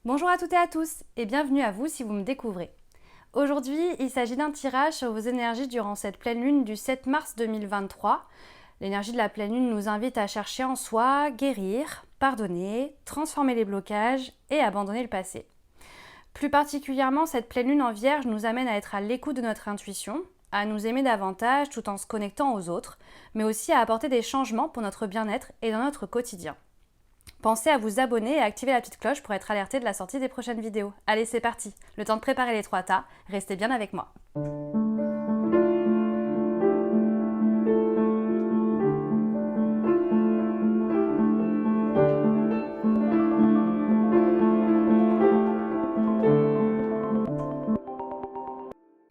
Bonjour à toutes et à tous et bienvenue à vous si vous me découvrez. Aujourd'hui, il s'agit d'un tirage sur vos énergies durant cette pleine lune du 7 mars 2023. L'énergie de la pleine lune nous invite à chercher en soi, guérir, pardonner, transformer les blocages et abandonner le passé. Plus particulièrement, cette pleine lune en Vierge nous amène à être à l'écoute de notre intuition, à nous aimer davantage tout en se connectant aux autres, mais aussi à apporter des changements pour notre bien-être et dans notre quotidien. Pensez à vous abonner et à activer la petite cloche pour être alerté de la sortie des prochaines vidéos. Allez, c'est parti. Le temps de préparer les 3 tas. Restez bien avec moi.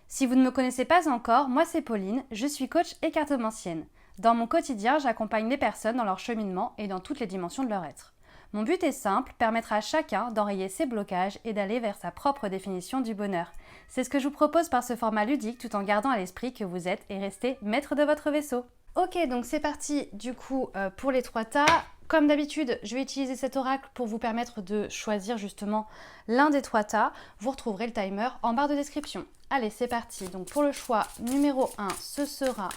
Si vous ne me connaissez pas encore, moi c'est Pauline, je suis coach et cartomancienne. Dans mon quotidien, j'accompagne les personnes dans leur cheminement et dans toutes les dimensions de leur être. Mon but est simple, permettre à chacun d'enrayer ses blocages et d'aller vers sa propre définition du bonheur. C'est ce que je vous propose par ce format ludique tout en gardant à l'esprit que vous êtes et restez maître de votre vaisseau. Ok, donc c'est parti du coup pour les 3 tas. Comme d'habitude, je vais utiliser cet oracle pour vous permettre de choisir justement l'un des 3 tas. Vous retrouverez le timer en barre de description. Allez, c'est parti. Donc pour le choix numéro 1, ce sera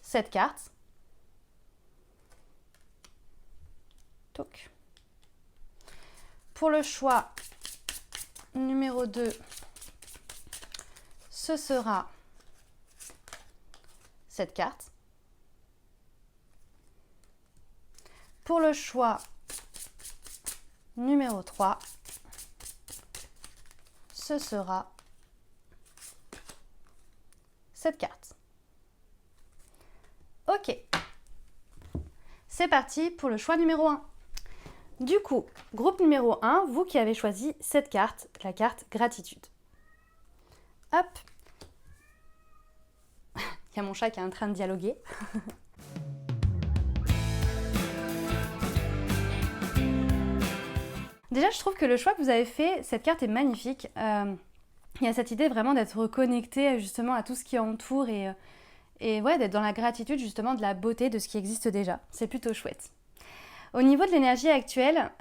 cette carte. Toc. Pour le choix numéro 2, ce sera cette carte. Pour le choix numéro 3, ce sera cette carte. Ok, c'est parti pour le choix numéro 1. Du coup, groupe numéro 1, vous qui avez choisi cette carte, la carte gratitude. Hop. Il y a mon chat qui est en train de dialoguer. Déjà, je trouve que le choix que vous avez fait, cette carte est magnifique. Il y a cette idée vraiment d'être connecté justement à tout ce qui entoure et ouais, d'être dans la gratitude justement de la beauté de ce qui existe déjà. C'est plutôt chouette. Au niveau de l'énergie actuelle,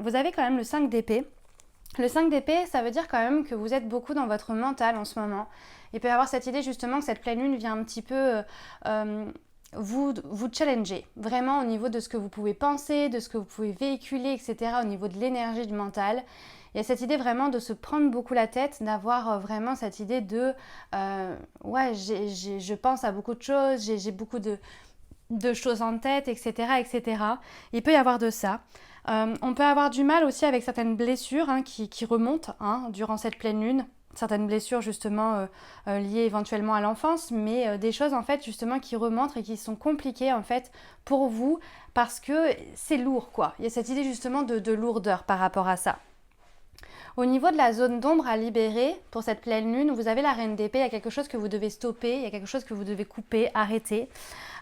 vous avez quand même le 5 d'épée. Le 5 d'épée, ça veut dire quand même que vous êtes beaucoup dans votre mental en ce moment. Il peut y avoir cette idée justement que cette pleine lune vient un petit peu vous challenger, vraiment au niveau de ce que vous pouvez penser, de ce que vous pouvez véhiculer, etc., au niveau de l'énergie du mental. Il y a cette idée vraiment de se prendre beaucoup la tête, d'avoir vraiment cette idée de ouais, je pense à beaucoup de choses, j'ai beaucoup de choses en tête, etc., etc. Il peut y avoir de ça. On peut avoir du mal aussi avec certaines blessures qui remontent durant cette pleine lune. Certaines blessures justement liées éventuellement à l'enfance, mais des choses en fait justement qui remontent et qui sont compliquées en fait pour vous parce que c'est lourd quoi. Il y a cette idée justement de lourdeur par rapport à ça. Au niveau de la zone d'ombre à libérer, pour cette pleine lune, vous avez la reine d'épée, il y a quelque chose que vous devez stopper, il y a quelque chose que vous devez couper, arrêter.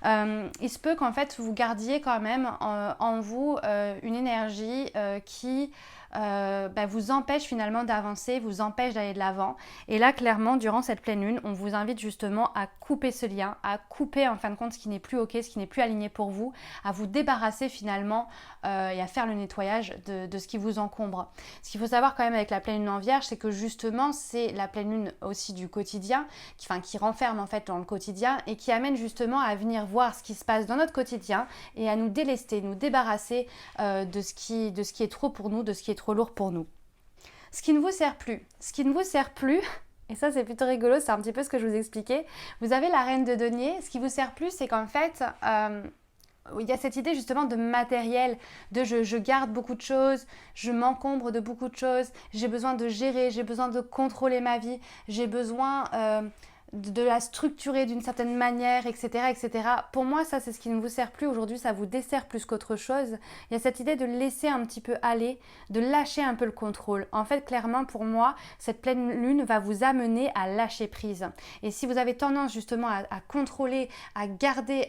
Il se peut qu'en fait vous gardiez quand même en vous une énergie qui vous empêche finalement d'avancer, vous empêche d'aller de l'avant. Et là, clairement, durant cette pleine lune, on vous invite justement à couper ce lien, à couper en fin de compte ce qui n'est plus ok, ce qui n'est plus aligné pour vous, à vous débarrasser finalement et à faire le nettoyage de ce qui vous encombre. Ce qu'il faut savoir quand même avec la pleine lune en Vierge, c'est que justement, c'est la pleine lune aussi du quotidien, qui renferme en fait dans le quotidien et qui amène justement à venir voir ce qui se passe dans notre quotidien et à nous délester, nous débarrasser de ce qui est trop pour nous, de ce qui est trop lourd pour nous. Ce qui ne vous sert plus. Ce qui ne vous sert plus, et ça c'est plutôt rigolo, c'est un petit peu ce que je vous expliquais. Vous avez la reine de denier. Ce qui vous sert plus, c'est qu'en fait, il y a cette idée justement de matériel, de je garde beaucoup de choses, je m'encombre de beaucoup de choses, j'ai besoin de gérer, j'ai besoin de contrôler ma vie, j'ai besoin de la structurer d'une certaine manière, etc., etc. Pour moi, ça, c'est ce qui ne vous sert plus aujourd'hui, ça vous dessert plus qu'autre chose. Il y a cette idée de laisser un petit peu aller, de lâcher un peu le contrôle. En fait, clairement, pour moi, cette pleine lune va vous amener à lâcher prise. Et si vous avez tendance justement à contrôler, à garder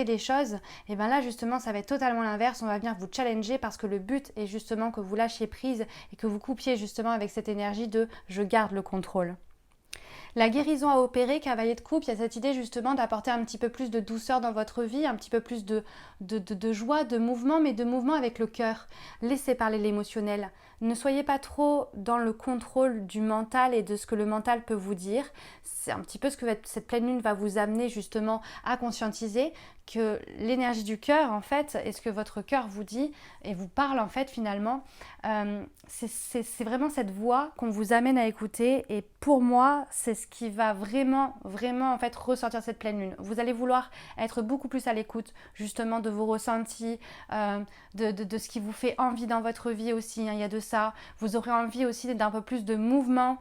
les choses, et bien là, justement, ça va être totalement l'inverse. On va venir vous challenger parce que le but est justement que vous lâchiez prise et que vous coupiez justement avec cette énergie de « je garde le contrôle ». La guérison à opérer, cavalier de coupe, il y a cette idée justement d'apporter un petit peu plus de douceur dans votre vie, un petit peu plus de joie, de mouvement, mais de mouvement avec le cœur. Laissez parler l'émotionnel. Ne soyez pas trop dans le contrôle du mental et de ce que le mental peut vous dire. C'est un petit peu ce que cette pleine lune va vous amener justement à conscientiser, que l'énergie du cœur en fait, et ce que votre cœur vous dit et vous parle en fait finalement, c'est vraiment cette voix qu'on vous amène à écouter, et pour moi c'est ce qui va vraiment en fait ressortir cette pleine lune. Vous allez vouloir être beaucoup plus à l'écoute justement de vos ressentis, de ce qui vous fait envie dans votre vie aussi, hein, il y a de ça. Vous aurez envie aussi d'un peu plus de mouvement,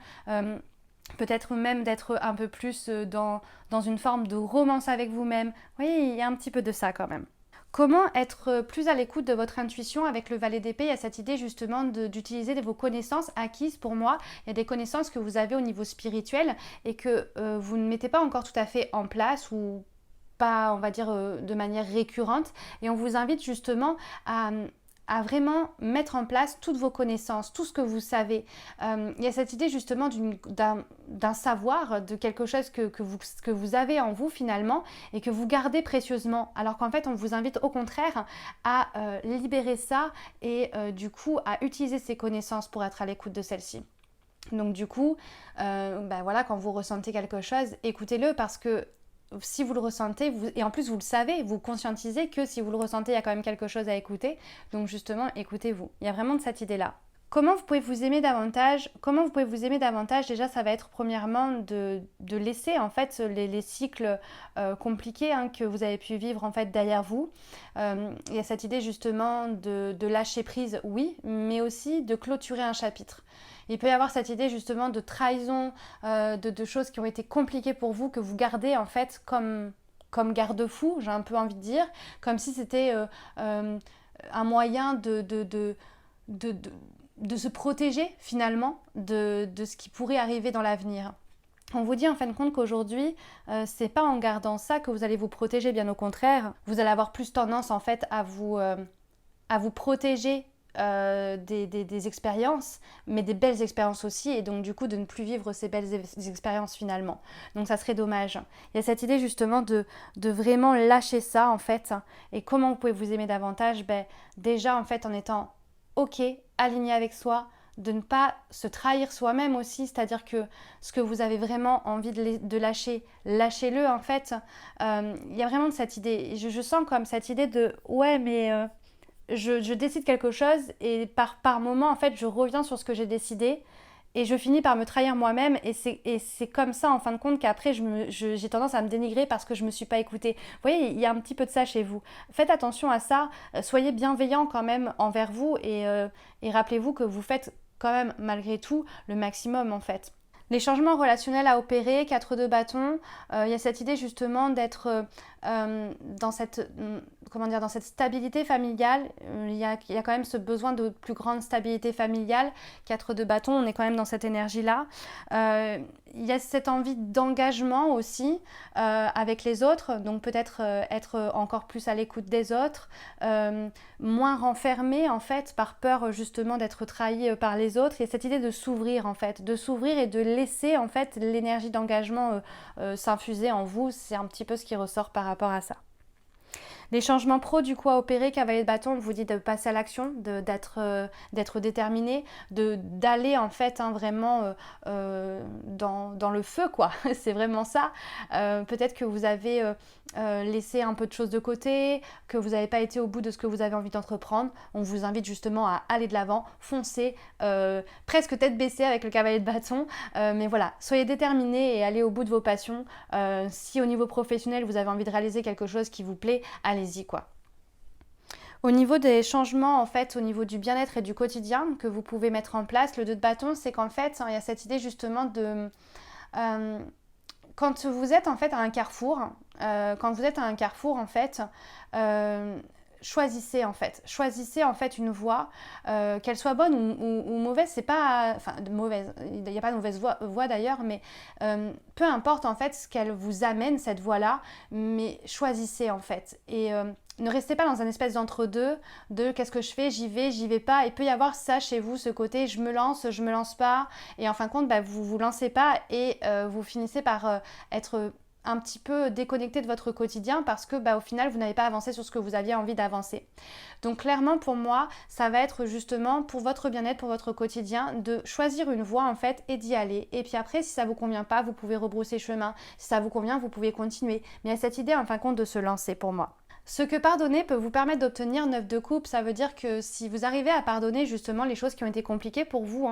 peut-être même d'être un peu plus dans une forme de romance avec vous-même. Oui, il y a un petit peu de ça quand même. Comment être plus à l'écoute de votre intuition avec le valet d'épée? Il y a cette idée justement d'utiliser vos connaissances acquises. Pour moi, il y a des connaissances que vous avez au niveau spirituel et que vous ne mettez pas encore tout à fait en place, ou pas, on va dire, de manière récurrente. Et on vous invite justement à vraiment mettre en place toutes vos connaissances, tout ce que vous savez. Il y a cette idée justement d'un savoir, de quelque chose que vous avez en vous finalement et que vous gardez précieusement. Alors qu'en fait, on vous invite au contraire à libérer ça et du coup à utiliser ces connaissances pour être à l'écoute de celles-ci. Donc du coup, voilà, quand vous ressentez quelque chose, écoutez-le, parce que si vous le ressentez, et en plus vous le savez, vous conscientisez que si vous le ressentez, il y a quand même quelque chose à écouter. Donc justement, écoutez-vous. Il y a vraiment de cette idée-là. Comment vous pouvez vous aimer davantage? Déjà, ça va être premièrement de laisser en fait les cycles compliqués que vous avez pu vivre en fait derrière vous. Il y a cette idée justement de lâcher prise, oui, mais aussi de clôturer un chapitre. Il peut y avoir cette idée justement de trahison, de choses qui ont été compliquées pour vous, que vous gardez en fait comme garde-fou, j'ai un peu envie de dire, comme si c'était un moyen de se protéger finalement de ce qui pourrait arriver dans l'avenir. On vous dit en fin de compte qu'aujourd'hui, c'est pas en gardant ça que vous allez vous protéger, bien au contraire. Vous allez avoir plus tendance en fait à vous protéger des expériences, mais des belles expériences aussi, et donc du coup de ne plus vivre ces belles expériences finalement. Donc ça serait dommage. Il y a cette idée justement de vraiment lâcher ça en fait. Et comment vous pouvez vous aimer davantage? Déjà en fait en étant ok, aligné avec soi, de ne pas se trahir soi-même aussi, c'est-à-dire que ce que vous avez vraiment envie de lâcher, lâchez-le en fait. Il y a vraiment cette idée, je sens comme cette idée de ouais mais je décide quelque chose et par moment en fait je reviens sur ce que j'ai décidé et je finis par me trahir moi-même, et c'est comme ça en fin de compte qu'après j'ai tendance à me dénigrer parce que je me suis pas écoutée. Vous voyez, il y a un petit peu de ça chez vous. Faites attention à ça, soyez bienveillant quand même envers vous, et rappelez-vous que vous faites quand même malgré tout le maximum en fait. Les changements relationnels à opérer, 4 de bâton, il y a cette idée justement d'être dans cette stabilité familiale. Il y a quand même ce besoin de plus grande stabilité familiale. 4 de bâton, on est quand même dans cette énergie-là. Il y a cette envie d'engagement aussi avec les autres, donc peut-être être encore plus à l'écoute des autres, moins renfermé en fait par peur justement d'être trahi par les autres. Il y a cette idée de s'ouvrir en fait, et de laisser en fait l'énergie d'engagement s'infuser en vous. C'est un petit peu ce qui ressort par rapport à ça. Les changements pro du coup à opérer, cavalier de bâton, on vous dit de passer à l'action, d'être déterminé, d'aller en fait vraiment dans le feu quoi. C'est vraiment ça. Peut-être que vous avez laissé un peu de choses de côté, que vous n'avez pas été au bout de ce que vous avez envie d'entreprendre. On vous invite justement à aller de l'avant, foncer, presque tête baissée avec le cavalier de bâton. Mais voilà, soyez déterminés et allez au bout de vos passions. Si au niveau professionnel vous avez envie de réaliser quelque chose qui vous plaît, allez-y quoi. Au niveau des changements, en fait, au niveau du bien-être et du quotidien que vous pouvez mettre en place, le 2 de bâton, c'est qu'en fait, il y a cette idée justement de... quand vous êtes en fait à un carrefour, en fait, choisissez en fait une voie, qu'elle soit bonne ou mauvaise. C'est pas, enfin mauvaise, il n'y a pas de mauvaise voie d'ailleurs, mais peu importe en fait ce qu'elle vous amène, cette voie-là, mais choisissez en fait. Et ne restez pas dans un espèce d'entre-deux de qu'est-ce que je fais, j'y vais pas. Il peut y avoir ça chez vous, ce côté je me lance pas. Et en fin de compte, vous vous lancez pas et vous finissez par être un petit peu déconnecté de votre quotidien parce que au final vous n'avez pas avancé sur ce que vous aviez envie d'avancer. Donc clairement pour moi ça va être justement pour votre bien-être, pour votre quotidien, de choisir une voie en fait et d'y aller. Et puis après si ça vous convient pas, vous pouvez rebrousser chemin. Si ça vous convient, vous pouvez continuer. Mais il y a cette idée en fin de compte de se lancer pour moi. Ce que pardonner peut vous permettre d'obtenir 9 de coupe, ça veut dire que si vous arrivez à pardonner justement les choses qui ont été compliquées pour vous,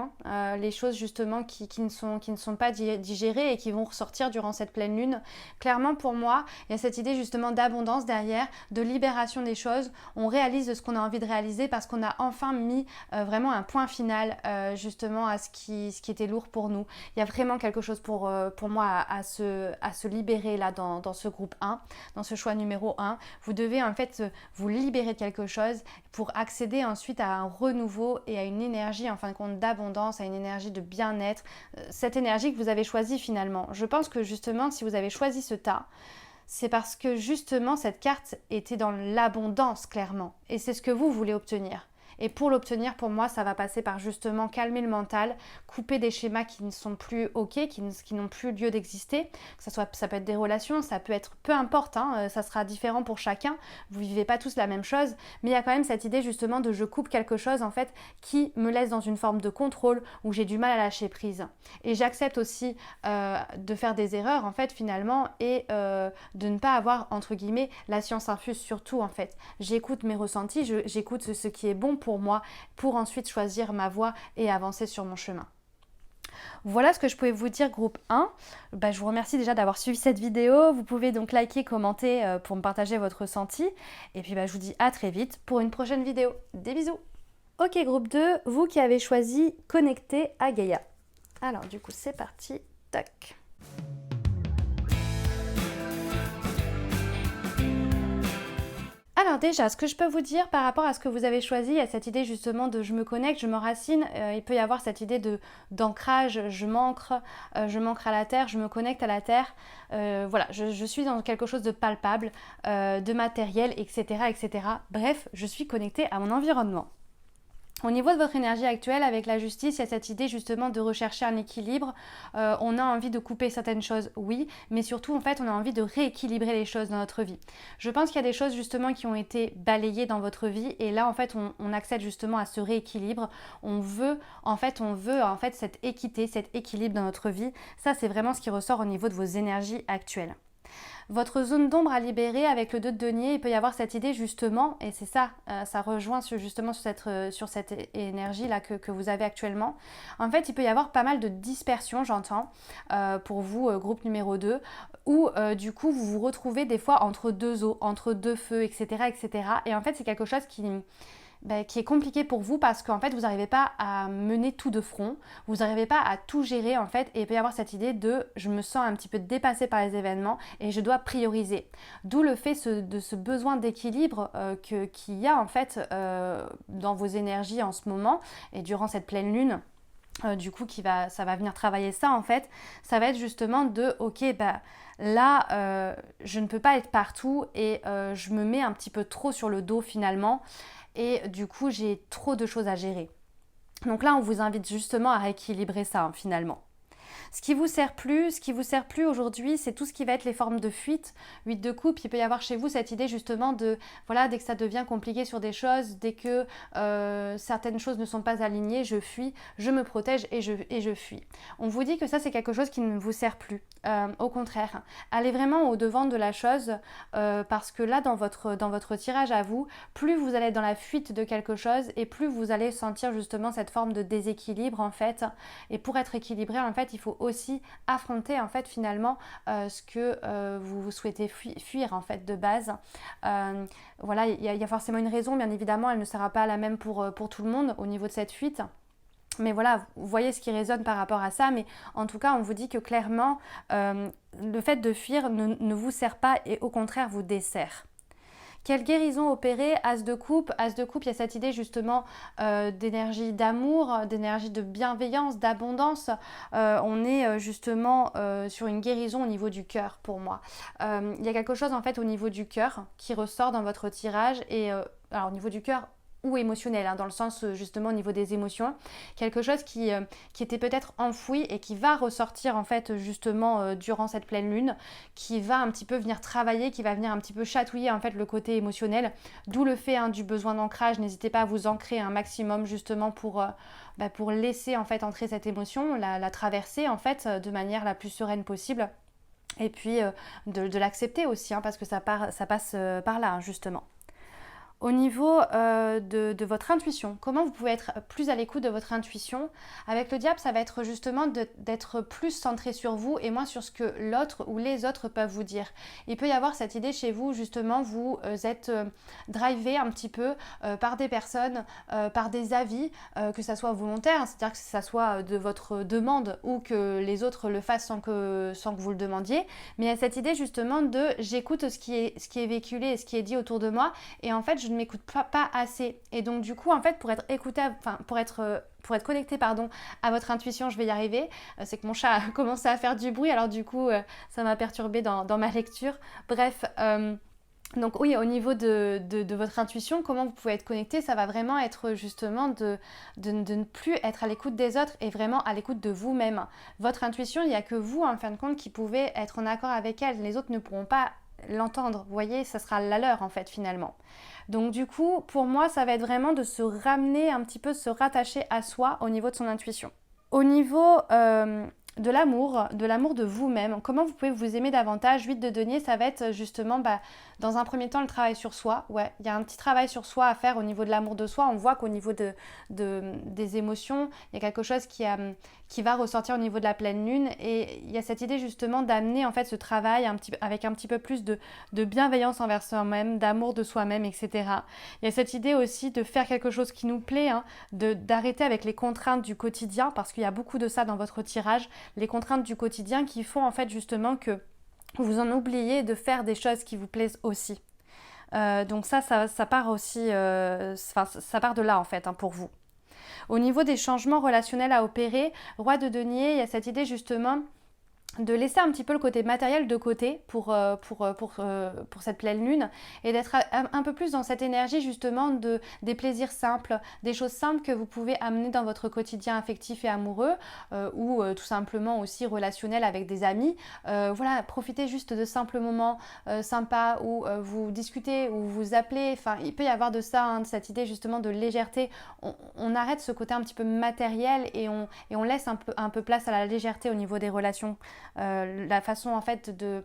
les choses justement qui ne sont pas digérées et qui vont ressortir durant cette pleine lune, clairement pour moi, il y a cette idée justement d'abondance derrière, de libération des choses. On réalise ce qu'on a envie de réaliser parce qu'on a enfin mis vraiment un point final justement à ce qui était lourd pour nous. Il y a vraiment quelque chose pour moi à se libérer là dans ce groupe 1, dans ce choix numéro 1. Vous devez en fait vous libérer de quelque chose pour accéder ensuite à un renouveau et à une énergie en fin de compte d'abondance, à une énergie de bien-être, cette énergie que vous avez choisie finalement. Je pense que justement si vous avez choisi ce tas, c'est parce que justement cette carte était dans l'abondance clairement et c'est ce que vous voulez obtenir. Et pour l'obtenir, pour moi, ça va passer par justement calmer le mental, couper des schémas qui ne sont plus ok, qui n'ont plus lieu d'exister. Ça peut être des relations, ça peut être peu importe, ça sera différent pour chacun. Vous vivez pas tous la même chose, mais il y a quand même cette idée justement de je coupe quelque chose en fait qui me laisse dans une forme de contrôle où j'ai du mal à lâcher prise. Et j'accepte aussi de faire des erreurs en fait finalement et de ne pas avoir entre guillemets la science infuse sur tout en fait. J'écoute mes ressentis, j'écoute ce qui est bon pour moi pour ensuite choisir ma voie et avancer sur mon chemin. Voilà ce que je pouvais vous dire groupe 1. Je vous remercie déjà d'avoir suivi cette vidéo. Vous pouvez donc liker, commenter pour me partager votre ressenti. Et puis je vous dis à très vite pour une prochaine vidéo. Des bisous. Ok groupe 2, vous qui avez choisi connecter à Gaïa. Alors du coup c'est parti. Tac. Alors déjà, ce que je peux vous dire par rapport à ce que vous avez choisi, il y a cette idée justement de je me connecte, je me racine, il peut y avoir cette idée d'ancrage, je m'ancre à la terre, je me connecte à la terre, voilà, je suis dans quelque chose de palpable, de matériel, etc., etc. Bref, je suis connectée à mon environnement. Au niveau de votre énergie actuelle, avec la justice, il y a cette idée justement de rechercher un équilibre. On a envie de couper certaines choses, oui, mais surtout en fait on a envie de rééquilibrer les choses dans notre vie. Je pense qu'il y a des choses justement qui ont été balayées dans votre vie et là en fait on accède justement à ce rééquilibre. On veut en fait cette équité, cet équilibre dans notre vie. Ça c'est vraiment ce qui ressort au niveau de vos énergies actuelles. Votre zone d'ombre à libérer avec le 2 de denier, il peut y avoir cette idée justement, et c'est ça, ça rejoint justement sur cette énergie-là que vous avez actuellement. En fait, il peut y avoir pas mal de dispersion, j'entends, pour vous, groupe numéro 2, où du coup, vous vous retrouvez des fois entre deux eaux, entre deux feux, etc., etc. Et en fait, c'est quelque chose qui est compliqué pour vous parce qu'en fait vous n'arrivez pas à mener tout de front, vous n'arrivez pas à tout gérer en fait et il peut y avoir cette idée de je me sens un petit peu dépassée par les événements et je dois prioriser. D'où le fait de ce besoin d'équilibre qu'il y a en fait dans vos énergies en ce moment et durant cette pleine lune. Du coup ça va venir travailler ça en fait, ça va être justement de ok là je ne peux pas être partout et je me mets un petit peu trop sur le dos finalement et du coup j'ai trop de choses à gérer. Donc là on vous invite justement à rééquilibrer ça finalement. Ce qui vous sert plus aujourd'hui, c'est tout ce qui va être les formes de fuite. 8 de coupe, il peut y avoir chez vous cette idée justement de, voilà, dès que ça devient compliqué sur des choses, dès que certaines choses ne sont pas alignées, je fuis, je me protège et je fuis. On vous dit que ça, c'est quelque chose qui ne vous sert plus. Au contraire, allez vraiment au devant de la chose parce que là, dans votre tirage à vous, plus vous allez être dans la fuite de quelque chose et plus vous allez sentir justement cette forme de déséquilibre en fait. Et pour être équilibré, en fait, il faut aussi affronter en fait finalement ce que vous souhaitez fuir en fait de base. Voilà, il y a forcément une raison, bien évidemment, elle ne sera pas la même pour tout le monde au niveau de cette fuite. Mais voilà, vous voyez ce qui résonne par rapport à ça, mais en tout cas, on vous dit que clairement, le fait de fuir ne vous sert pas et au contraire vous dessert. Quelle guérison opérer? As de coupe. As de coupe, il y a cette idée justement d'énergie d'amour, d'énergie de bienveillance, d'abondance. On est justement sur une guérison au niveau du cœur pour moi. Il y a quelque chose en fait au niveau du cœur qui ressort dans votre tirage et alors au niveau du cœur ou émotionnel, hein, dans le sens justement au niveau des émotions, quelque chose qui était peut-être enfoui et qui va ressortir en fait justement durant cette pleine lune, qui va un petit peu venir travailler, qui va venir un petit peu chatouiller en fait le côté émotionnel, d'où le fait du besoin d'ancrage. N'hésitez pas à vous ancrer un maximum justement pour laisser en fait entrer cette émotion, la traverser en fait de manière la plus sereine possible. Et puis de l'accepter aussi, hein, parce que ça passe par là, hein, justement. Au niveau de votre intuition, comment vous pouvez être plus à l'écoute de votre intuition? Avec le diable, ça va être justement d'être plus centré sur vous et moins sur ce que l'autre ou les autres peuvent vous dire. Il peut y avoir cette idée chez vous, justement, vous êtes drivé un petit peu par des personnes, par des avis, que ça soit volontaire, c'est-à-dire que ça soit de votre demande ou que les autres le fassent sans que vous le demandiez. Mais il y a cette idée justement de j'écoute ce qui est véhiculé et ce qui est dit autour de moi et en fait je ne m'écoute pas assez. Et donc du coup en fait pour être connecté à votre intuition, je vais y arriver. C'est que mon chat a commencé à faire du bruit, alors du coup ça m'a perturbée dans ma lecture. Bref, donc oui, au niveau de votre intuition, comment vous pouvez être connecté, ça va vraiment être justement de ne plus être à l'écoute des autres et vraiment à l'écoute de vous-même. Votre intuition, il n'y a que vous en fin de compte qui pouvez être en accord avec elle. Les autres ne pourront pas l'entendre, vous voyez, ça sera la leur en fait finalement. Donc du coup, pour moi, ça va être vraiment de se ramener un petit peu, se rattacher à soi au niveau de son intuition. Au niveau de l'amour de vous-même, comment vous pouvez vous aimer davantage? 8 de denier, ça va être justement dans un premier temps le travail sur soi. Ouais, il y a un petit travail sur soi à faire au niveau de l'amour de soi. On voit qu'au niveau des émotions, il y a quelque chose qui va ressortir au niveau de la pleine lune et il y a cette idée justement d'amener en fait ce travail avec un petit peu plus de bienveillance envers soi-même, d'amour de soi-même, etc. Il y a cette idée aussi de faire quelque chose qui nous plaît, hein, d'arrêter avec les contraintes du quotidien parce qu'il y a beaucoup de ça dans votre tirage, les contraintes du quotidien qui font en fait justement que vous en oubliez de faire des choses qui vous plaisent aussi. Donc ça part aussi, ça part de là en fait, hein, pour vous. Au niveau des changements relationnels à opérer, roi de denier, il y a cette idée justement de laisser un petit peu le côté matériel de côté pour cette pleine lune et d'être un peu plus dans cette énergie justement des plaisirs simples, des choses simples que vous pouvez amener dans votre quotidien affectif et amoureux ou tout simplement aussi relationnel avec des amis. Voilà, profitez juste de simples moments sympas où vous discutez ou vous appelez. Enfin, il peut y avoir de ça, hein, de cette idée justement de légèreté. On arrête ce côté un petit peu matériel et on laisse un peu place à la légèreté au niveau des relations. La façon en fait de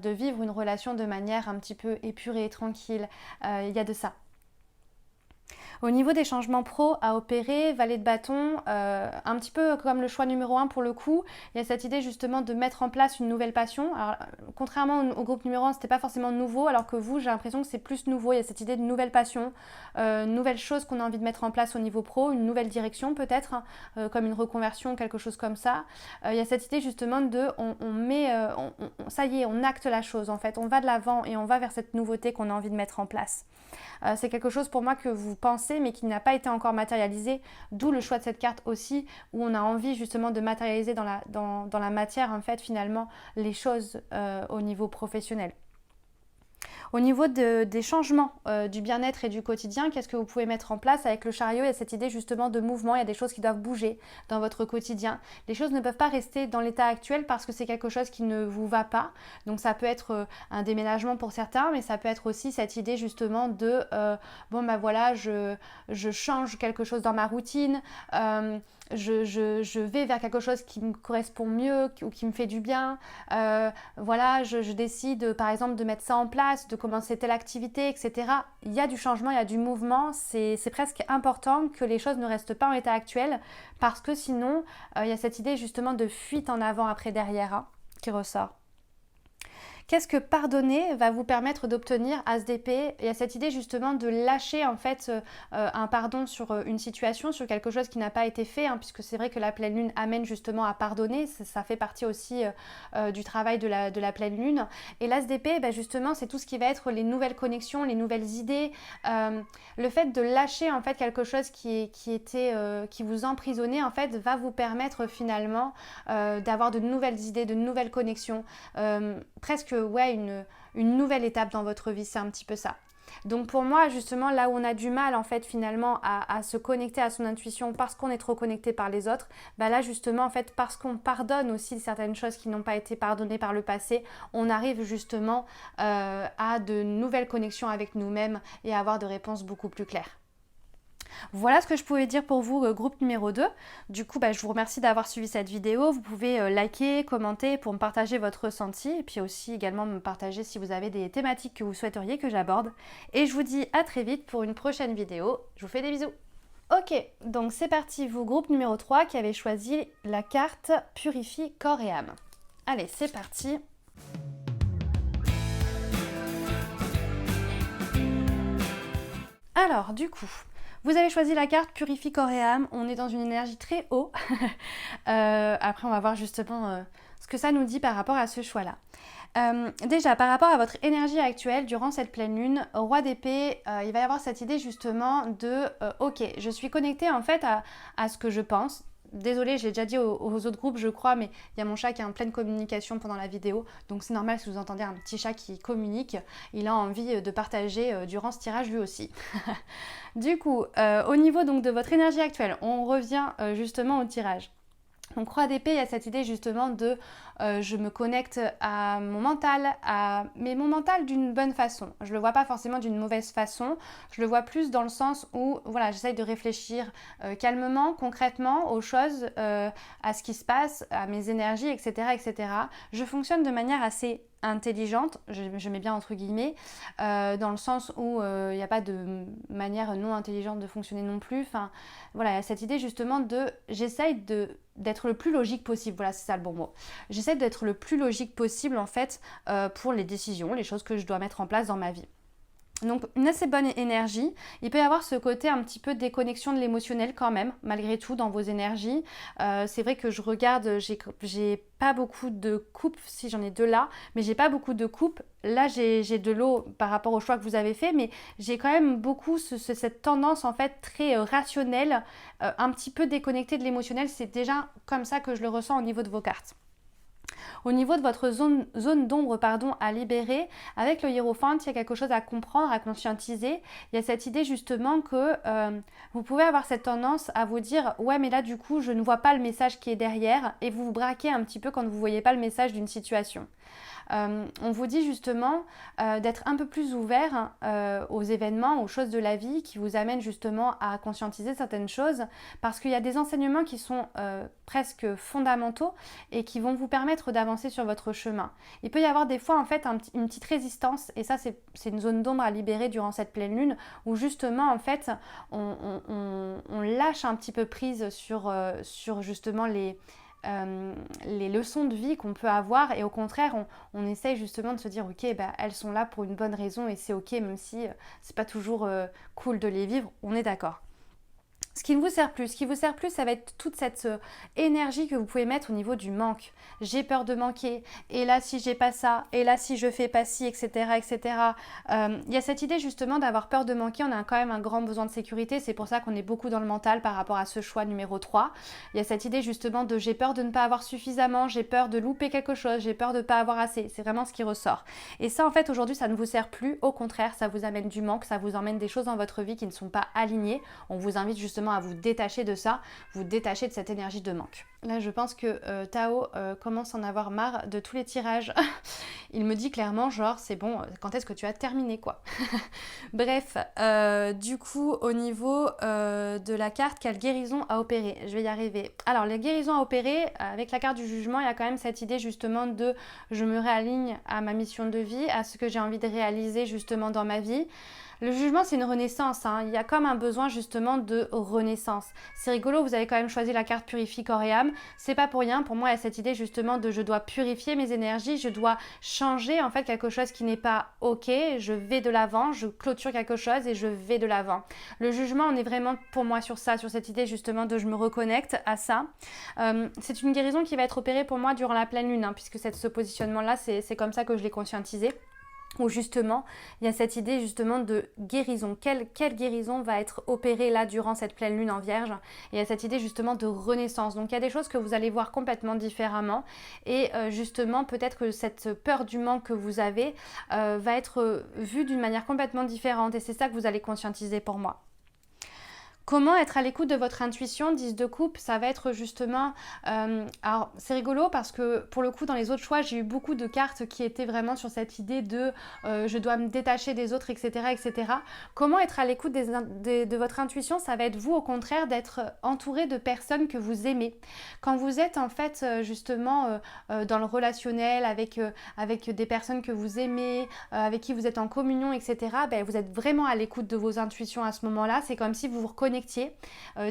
vivre une relation de manière un petit peu épurée, tranquille, il y a de ça. Au niveau des changements pro à opérer, valet de bâton, un petit peu comme le choix numéro 1 pour le coup, il y a cette idée justement de mettre en place une nouvelle passion. Alors, contrairement au groupe numéro 1, c'était pas forcément nouveau, alors que vous, j'ai l'impression que c'est plus nouveau. Il y a cette idée de nouvelle passion, nouvelle chose qu'on a envie de mettre en place au niveau pro, une nouvelle direction peut-être, comme une reconversion, quelque chose comme ça. Il y a cette idée justement de, ça y est, on acte la chose en fait, on va de l'avant et on va vers cette nouveauté qu'on a envie de mettre en place. C'est quelque chose pour moi que vous pensez mais qui n'a pas été encore matérialisé, d'où le choix de cette carte aussi où on a envie justement de matérialiser dans la matière en fait finalement les choses au niveau professionnel. Au niveau des changements du bien-être et du quotidien, qu'est-ce que vous pouvez mettre en place avec le chariot? Il y a cette idée justement de mouvement, il y a des choses qui doivent bouger dans votre quotidien. Les choses ne peuvent pas rester dans l'état actuel parce que c'est quelque chose qui ne vous va pas. Donc ça peut être un déménagement pour certains, mais ça peut être aussi cette idée justement de voilà, je change quelque chose dans ma routine, je vais vers quelque chose qui me correspond mieux ou qui me fait du bien. Voilà, je décide par exemple de mettre ça en place, de commencer telle activité, etc. Il y a du changement, il y a du mouvement. C'est presque important que les choses ne restent pas en état actuel parce que sinon, il y a cette idée justement de fuite en avant après derrière qui ressort. Qu'est-ce que pardonner va vous permettre d'obtenir ASDP? Il y a cette idée justement de lâcher en fait un pardon sur une situation, sur quelque chose qui n'a pas été fait, hein, puisque c'est vrai que la pleine lune amène justement à pardonner, ça fait partie aussi du travail de la pleine lune. Et l'ASDP, justement, c'est tout ce qui va être les nouvelles connexions, les nouvelles idées, le fait de lâcher en fait quelque chose qui vous emprisonnait en fait va vous permettre finalement d'avoir de nouvelles idées, de nouvelles connexions, presque ouais, une nouvelle étape dans votre vie, c'est un petit peu ça. Donc pour moi, justement, là où on a du mal en fait finalement à se connecter à son intuition parce qu'on est trop connecté par les autres, là justement en fait parce qu'on pardonne aussi certaines choses qui n'ont pas été pardonnées par le passé, on arrive justement à de nouvelles connexions avec nous-mêmes et à avoir de réponses beaucoup plus claires. Voilà ce que je pouvais dire pour vous, groupe numéro 2. Du coup, je vous remercie d'avoir suivi cette vidéo. Vous pouvez liker, commenter pour me partager votre ressenti et puis aussi également me partager si vous avez des thématiques que vous souhaiteriez que j'aborde. Et je vous dis à très vite pour une prochaine vidéo. Je vous fais des bisous. Ok, donc c'est parti, vous, groupe numéro 3 qui avez choisi la carte Purifie corps et âme. Allez, c'est parti. Alors, du coup... Vous avez choisi la carte Purifie corps et âme, on est dans une énergie très haut. Après, on va voir justement ce que ça nous dit par rapport à ce choix-là. Déjà, par rapport à votre énergie actuelle, durant cette pleine lune, roi d'épée, il va y avoir cette idée justement de ok, je suis connectée en fait à ce que je pense. Désolée, je l'ai déjà dit aux autres groupes, je crois, mais il y a mon chat qui est en pleine communication pendant la vidéo. Donc c'est normal si vous entendez un petit chat qui communique. Il a envie de partager durant ce tirage lui aussi. Du coup, au niveau donc de votre énergie actuelle, on revient justement au tirage. Donc roi d'épée, il y a cette idée justement de je me connecte à mon mental, mais mon mental d'une bonne façon. Je ne le vois pas forcément d'une mauvaise façon, je le vois plus dans le sens où voilà, j'essaye de réfléchir calmement, concrètement aux choses, à ce qui se passe, à mes énergies, etc., etc. Je fonctionne de manière assez intelligente, je mets bien entre guillemets, dans le sens où il n'y a pas de manière non intelligente de fonctionner non plus. Enfin, voilà, il y a cette idée justement de j'essaye d'être le plus logique possible, voilà, c'est ça le bon mot. J'essaie d'être le plus logique possible en fait pour les décisions, les choses que je dois mettre en place dans ma vie. Donc une assez bonne énergie, il peut y avoir ce côté un petit peu déconnexion de l'émotionnel quand même, malgré tout dans vos énergies. C'est vrai que je regarde, j'ai pas beaucoup de coupes, si j'en ai deux là, mais j'ai pas beaucoup de coupes. Là j'ai de l'eau par rapport au choix que vous avez fait, mais j'ai quand même beaucoup cette tendance en fait très rationnelle, un petit peu déconnectée de l'émotionnel. C'est déjà comme ça que je le ressens au niveau de vos cartes. Au niveau de votre zone d'ombre à libérer, avec le hiérophante, il y a quelque chose à comprendre, à conscientiser. Il y a cette idée justement que vous pouvez avoir cette tendance à vous dire « ouais mais là du coup je ne vois pas le message qui est derrière » et vous vous braquez un petit peu quand vous ne voyez pas le message d'une situation. On vous dit justement d'être un peu plus ouvert aux événements, aux choses de la vie qui vous amènent justement à conscientiser certaines choses parce qu'il y a des enseignements qui sont presque fondamentaux et qui vont vous permettre d'avancer sur votre chemin. Il peut y avoir des fois en fait une petite résistance et ça c'est une zone d'ombre à libérer durant cette pleine lune où justement en fait on lâche un petit peu prise sur justement les leçons de vie qu'on peut avoir et au contraire on essaye justement de se dire ok elles sont là pour une bonne raison et c'est ok même si c'est pas toujours cool de les vivre, on est d'accord. Ce qui vous sert plus, ça va être toute cette énergie que vous pouvez mettre au niveau du manque. J'ai peur de manquer, et là si j'ai pas ça, et là si je fais pas ci, etc. etc. Il y a cette idée justement d'avoir peur de manquer, on a quand même un grand besoin de sécurité, c'est pour ça qu'on est beaucoup dans le mental par rapport à ce choix numéro 3. Il y a cette idée justement de j'ai peur de ne pas avoir suffisamment, j'ai peur de louper quelque chose, j'ai peur de ne pas avoir assez, c'est vraiment ce qui ressort. Et ça en fait aujourd'hui ça ne vous sert plus, au contraire ça vous amène du manque, ça vous emmène des choses dans votre vie qui ne sont pas alignées. On vous invite justement à vous détacher de ça, vous détacher de cette énergie de manque. Là je pense que Tao commence à en avoir marre de tous les tirages. Il me dit clairement genre c'est bon, quand est-ce que tu as terminé quoi. Bref, du coup au niveau de la carte, quelle guérison à opérer, je vais y arriver. Alors les guérisons à opérer, avec la carte du jugement, il y a quand même cette idée justement de je me réaligne à ma mission de vie, à ce que j'ai envie de réaliser justement dans ma vie. Le jugement, c'est une renaissance, hein. Il y a comme un besoin justement de renaissance. C'est rigolo, vous avez quand même choisi la carte purifie corps et âme. C'est pas pour rien. Pour moi, il y a cette idée justement de je dois purifier mes énergies, je dois changer en fait quelque chose qui n'est pas ok. Je vais de l'avant, je clôture quelque chose et je vais de l'avant. Le jugement, on est vraiment pour moi sur ça, sur cette idée justement de je me reconnecte à ça. C'est une guérison qui va être opérée pour moi durant la pleine lune, hein, puisque ce positionnement-là, c'est comme ça que je l'ai conscientisé. Où justement, il y a cette idée justement de guérison. Quelle guérison va être opérée là durant cette pleine lune en Vierge? Et il y a cette idée justement de renaissance. Donc il y a des choses que vous allez voir complètement différemment. Et justement, peut-être que cette peur du manque que vous avez va être vue d'une manière complètement différente. Et c'est ça que vous allez conscientiser pour moi. Comment être à l'écoute de votre intuition, 10 de coupe, ça va être justement... alors, c'est rigolo parce que pour le coup, dans les autres choix, j'ai eu beaucoup de cartes qui étaient vraiment sur cette idée de je dois me détacher des autres, etc. etc. Comment être à l'écoute de votre intuition, ça va être vous, au contraire, d'être entouré de personnes que vous aimez. Quand vous êtes en fait justement dans le relationnel avec des personnes que vous aimez, avec qui vous êtes en communion, etc., ben, vous êtes vraiment à l'écoute de vos intuitions à ce moment-là. C'est comme si vous vous reconnectiez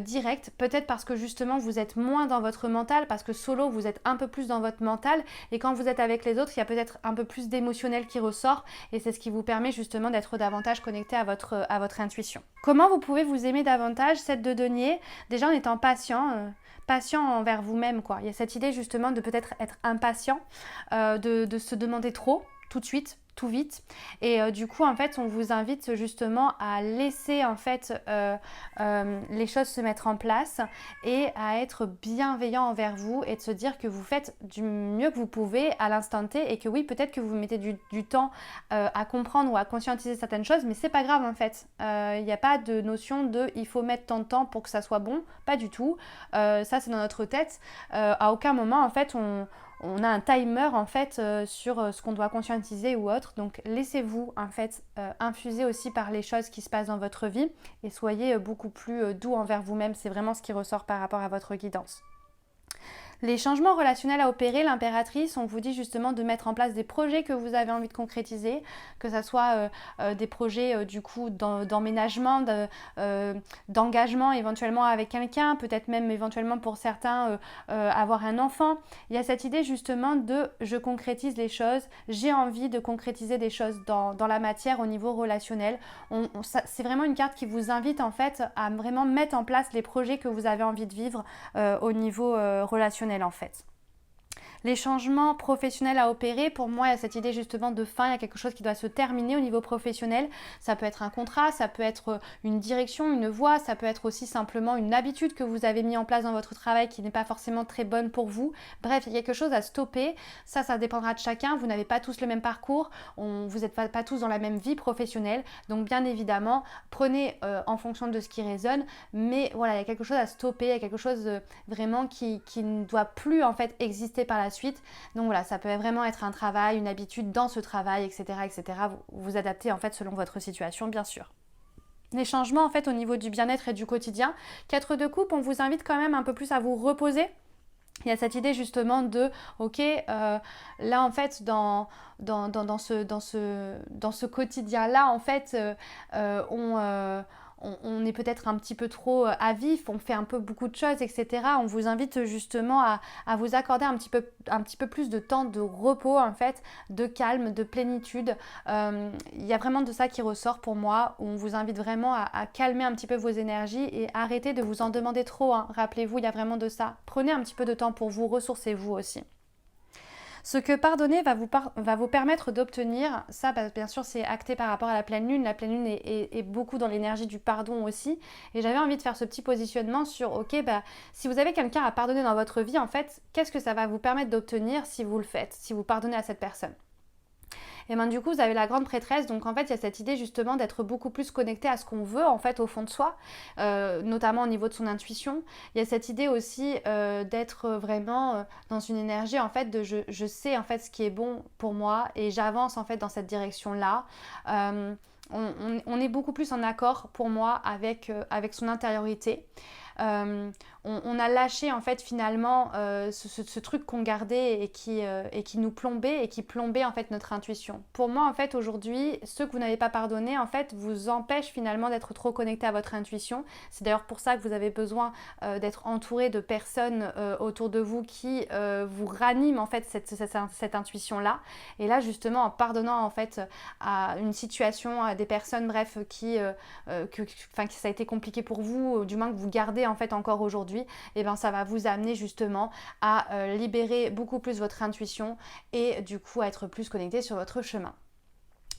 direct, peut-être parce que justement vous êtes moins dans votre mental, parce que solo vous êtes un peu plus dans votre mental, et quand vous êtes avec les autres il y a peut-être un peu plus d'émotionnel qui ressort, et c'est ce qui vous permet justement d'être davantage connecté à votre intuition. Comment vous pouvez vous aimer davantage? 7 de denier, déjà en étant patient envers vous-même, quoi. Il y a cette idée justement de peut-être être impatient, de se demander trop tout de suite, tout vite, et du coup en fait on vous invite justement à laisser en fait les choses se mettre en place et à être bienveillant envers vous et de se dire que vous faites du mieux que vous pouvez à l'instant T, et que oui, peut-être que vous mettez du temps à comprendre ou à conscientiser certaines choses, mais c'est pas grave en fait. Il n'y a pas de notion de il faut mettre tant de temps pour que ça soit bon, pas du tout. Ça c'est dans notre tête. À aucun moment en fait on a un timer en fait sur ce qu'on doit conscientiser ou autre. Donc laissez-vous en fait infuser aussi par les choses qui se passent dans votre vie et soyez beaucoup plus doux envers vous-même. C'est vraiment ce qui ressort par rapport à votre guidance. Les changements relationnels à opérer, l'impératrice, on vous dit justement de mettre en place des projets que vous avez envie de concrétiser, que ce soit des projets du coup d'emménagement, d'engagement éventuellement avec quelqu'un, peut-être même éventuellement pour certains avoir un enfant. Il y a cette idée justement de je concrétise les choses, j'ai envie de concrétiser des choses dans la matière au niveau relationnel. C'est vraiment une carte qui vous invite en fait à vraiment mettre en place les projets que vous avez envie de vivre au niveau relationnel en fait. Les changements professionnels à opérer, pour moi, il y a cette idée justement de fin, il y a quelque chose qui doit se terminer au niveau professionnel. Ça peut être un contrat, ça peut être une direction, une voie, ça peut être aussi simplement une habitude que vous avez mis en place dans votre travail qui n'est pas forcément très bonne pour vous. Bref, il y a quelque chose à stopper. Ça dépendra de chacun. Vous n'avez pas tous le même parcours, vous n'êtes pas tous dans la même vie professionnelle. Donc bien évidemment, prenez en fonction de ce qui résonne. Mais voilà, il y a quelque chose à stopper, il y a quelque chose vraiment qui ne doit plus en fait exister par la suite. Donc voilà, ça peut vraiment être un travail, une habitude dans ce travail, etc. etc. Vous adaptez en fait selon votre situation, bien sûr. Les changements en fait au niveau du bien-être et du quotidien. 4 de coupe, on vous invite quand même un peu plus à vous reposer. Il y a cette idée justement de ok, là en fait dans ce quotidien là en fait on est peut-être un petit peu trop à vif, on fait un peu beaucoup de choses, etc. On vous invite justement à vous accorder un petit peu plus de temps de repos, en fait, de calme, de plénitude. Il y a vraiment de ça qui ressort pour moi, où on vous invite vraiment à calmer un petit peu vos énergies et arrêter de vous en demander trop, hein. Rappelez-vous, il y a vraiment de ça. Prenez un petit peu de temps pour vous, ressourcez-vous aussi. Ce que pardonner va vous permettre d'obtenir, ça bien sûr c'est acté par rapport à la pleine lune. La pleine lune est beaucoup dans l'énergie du pardon aussi. Et j'avais envie de faire ce petit positionnement sur, ok, si vous avez quelqu'un à pardonner dans votre vie, en fait, qu'est-ce que ça va vous permettre d'obtenir si vous le faites, si vous pardonnez à cette personne? Et bien du coup vous avez la grande prêtresse, donc en fait il y a cette idée justement d'être beaucoup plus connecté à ce qu'on veut en fait au fond de soi, notamment au niveau de son intuition. Il y a cette idée aussi d'être vraiment dans une énergie en fait de je sais en fait ce qui est bon pour moi et j'avance en fait dans cette direction là. On est beaucoup plus en accord pour moi avec son intériorité. on a lâché en fait finalement ce truc qu'on gardait et qui nous plombait et qui plombait en fait notre intuition. Pour moi en fait aujourd'hui, ce que vous n'avez pas pardonné en fait vous empêche finalement d'être trop connecté à votre intuition. C'est d'ailleurs pour ça que vous avez besoin d'être entouré de personnes autour de vous qui vous raniment en fait cette intuition-là. Et là justement en pardonnant en fait à une situation, à des personnes bref que ça a été compliqué pour vous, du moins que vous gardez en fait encore aujourd'hui, et ben ça va vous amener justement à libérer beaucoup plus votre intuition et du coup à être plus connecté sur votre chemin.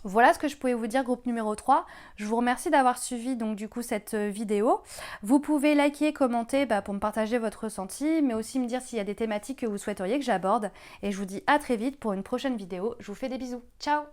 Voilà ce que je pouvais vous dire, groupe numéro 3. Je vous remercie d'avoir suivi donc du coup cette vidéo. Vous pouvez liker, commenter pour me partager votre ressenti, mais aussi me dire s'il y a des thématiques que vous souhaiteriez que j'aborde. Et je vous dis à très vite pour une prochaine vidéo. Je vous fais des bisous. Ciao!